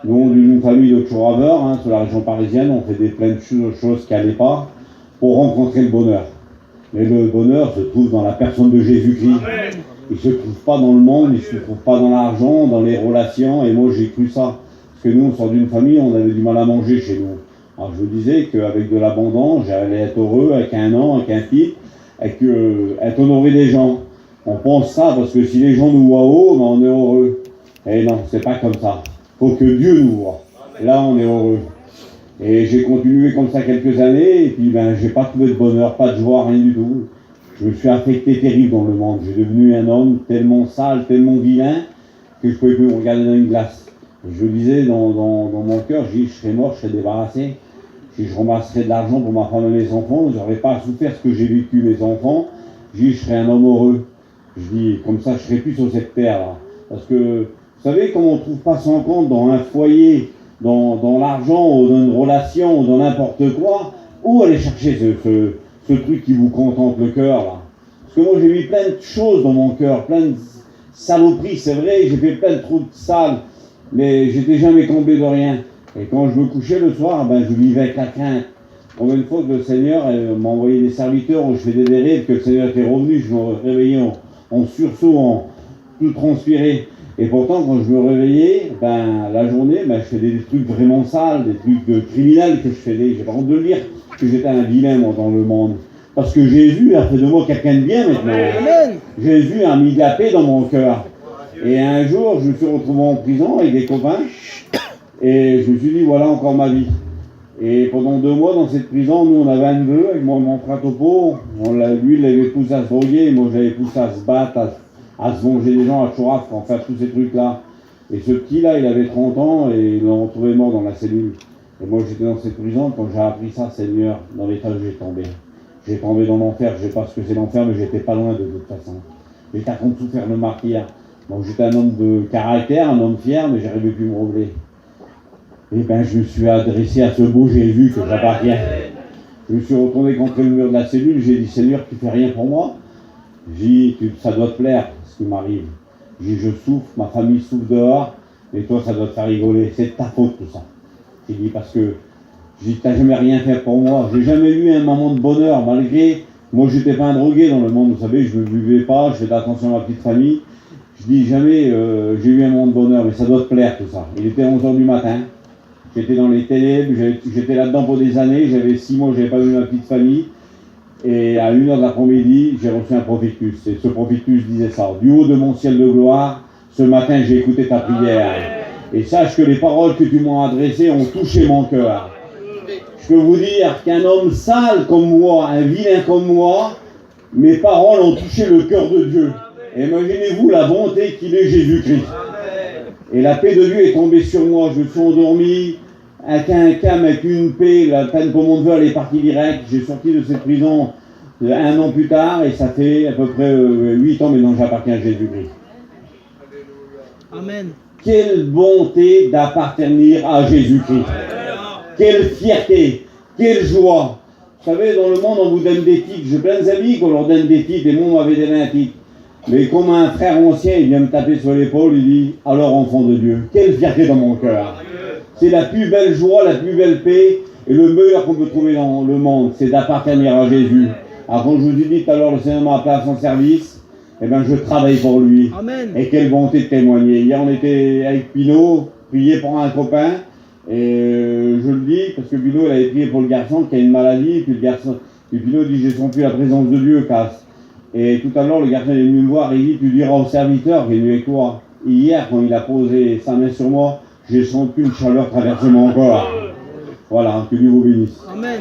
Nous, d'une famille de Chouraveurs, hein, sur la région parisienne, on fait plein de choses qui n'allaient pas pour rencontrer le bonheur. Mais le bonheur se trouve dans la personne de Jésus-Christ. Il ne se trouve pas dans le monde, il ne se trouve pas dans l'argent, dans les relations. Et moi, j'ai cru ça. Parce que nous, on sort d'une famille, on avait du mal à manger chez nous. Alors, je vous disais qu'avec de l'abondance, j'allais être heureux avec un nom, avec un titre, avec être honoré des gens. On pense ça parce que si les gens nous voient haut, ben on est heureux. Et non, c'est pas comme ça. Il faut que Dieu nous voit. Là, on est heureux. Et j'ai continué comme ça quelques années, et puis ben, j'ai pas trouvé de bonheur, pas de joie, rien du tout. Je me suis affecté terrible dans le monde. J'ai devenu un homme tellement sale, tellement vilain, que je pouvais plus me regarder dans une glace. Et je disais dans mon cœur, je serais mort, je serais débarrassé. Je ramasserais de l'argent pour ma femme et mes enfants, je n'aurais pas à souffrir ce que j'ai vécu mes enfants. Je serais un homme heureux. Je dis, comme ça, je serais plus sur cette terre-là. Parce que, vous savez, quand on ne trouve pas son compte dans un foyer, dans l'argent, ou dans une relation, ou dans n'importe quoi, où aller chercher ce truc qui vous contente le cœur, là? Parce que moi, j'ai mis plein de choses dans mon cœur, plein de saloperies, c'est vrai, j'ai fait plein de trucs sales, mais j'étais jamais comblé de rien. Et quand je me couchais le soir, ben, je vivais avec la crainte. Combien de fois que le Seigneur m'a envoyé des serviteurs où je faisais des rêves, que le Seigneur était revenu, je me réveillais en sursaut, en tout transpiré. Et pourtant, quand je me réveillais, ben, la journée, ben, je faisais des trucs vraiment sales, des trucs de criminels que je faisais. J'ai pas honte de le dire que j'étais un vilain, moi, dans le monde. Parce que Jésus a fait de moi quelqu'un de bien maintenant. Amen. Jésus a mis de la paix dans mon cœur. Et un jour, je me suis retrouvé en prison avec des copains. Et je me suis dit, voilà encore ma vie. Et pendant 2 mois dans cette prison, nous on avait un neveu avec mon frère Topo. Lui, il l'avait poussé à se droguer, moi j'avais poussé à se battre, à se venger des gens, à Chouraf, en faire tous ces trucs-là. Et ce petit-là, il avait 30 ans et ils l'ont retrouvé mort dans la cellule. Et moi j'étais dans cette prison, quand j'ai appris ça, Seigneur, dans l'état où j'ai tombé. J'ai tombé dans l'enfer, je ne sais pas ce que c'est l'enfer, mais j'étais pas loin de toute façon. J'étais à compte de souffrir le martyr. Donc j'étais un homme de caractère, un homme fier, mais j'arrivais plus à me relever. Et bien, je me suis adressé à ce beau Jésus que j'appartiens. Je me suis retourné contre le mur de la cellule, j'ai dit, Seigneur, tu fais rien pour moi? J'ai dit, ça doit te plaire, ce qui m'arrive. J'ai dit, je souffre, ma famille souffre dehors, et toi, ça doit te faire rigoler. C'est de ta faute, tout ça. J'ai dit, parce que, j'ai dit, t'as jamais rien fait pour moi. J'ai jamais eu un moment de bonheur, malgré, moi, j'étais pas un drogué dans le monde, vous savez, je ne buvais pas, je faisais attention à ma petite famille. Je dis, jamais j'ai eu un moment de bonheur, mais ça doit te plaire, tout ça. Il était 11h du matin. J'étais dans les ténèbres, j'étais là-dedans pour des années, j'avais 6 mois, je n'avais pas vu ma petite famille. Et à 1h de l'après-midi, j'ai reçu un prophétus. Et ce prophétus disait ça, du haut de mon ciel de gloire, ce matin j'ai écouté ta prière. Et sache que les paroles que tu m'as adressées ont touché mon cœur. Je peux vous dire qu'un homme sale comme moi, un vilain comme moi, mes paroles ont touché le cœur de Dieu. Et imaginez-vous la bonté qu'il est Jésus-Christ. Et la paix de Dieu est tombée sur moi, je me suis endormi, avec un calme, avec une paix, la peine pour mon neveu, elle est partie direct. J'ai sorti de cette prison 1 an plus tard, et ça fait à peu près 8 ans maintenant que j'appartiens à Jésus-Christ. Amen. Quelle bonté d'appartenir à Jésus-Christ. Quelle fierté, quelle joie. Vous savez, dans le monde, on vous donne des titres. J'ai plein d'amis qu'on leur donne des titres, et moi, on m'avait donné un titre. Mais comme un frère ancien, il vient me taper sur l'épaule, il dit, alors enfant de Dieu, quelle fierté dans mon cœur. C'est la plus belle joie, la plus belle paix, et le meilleur qu'on peut trouver dans le monde, c'est d'appartenir à Jésus. Alors quand je vous ai dit tout à l'heure, le Seigneur m'a appelé à son service, eh bien je travaille pour lui. Amen. Et quelle bonté de témoigner. Hier on était avec Pino, prié pour un copain, et je le dis, parce que Pino il avait prié pour le garçon qui a une maladie, puis Pino dit, j'ai senti la présence de Dieu, casse. Et tout à l'heure, le garçon est venu me voir et il dit, tu diras au serviteur qui est venu avec toi. Et hier, quand il a posé sa main sur moi, j'ai senti une chaleur traverser mon corps. Voilà, que Dieu vous bénisse. Amen.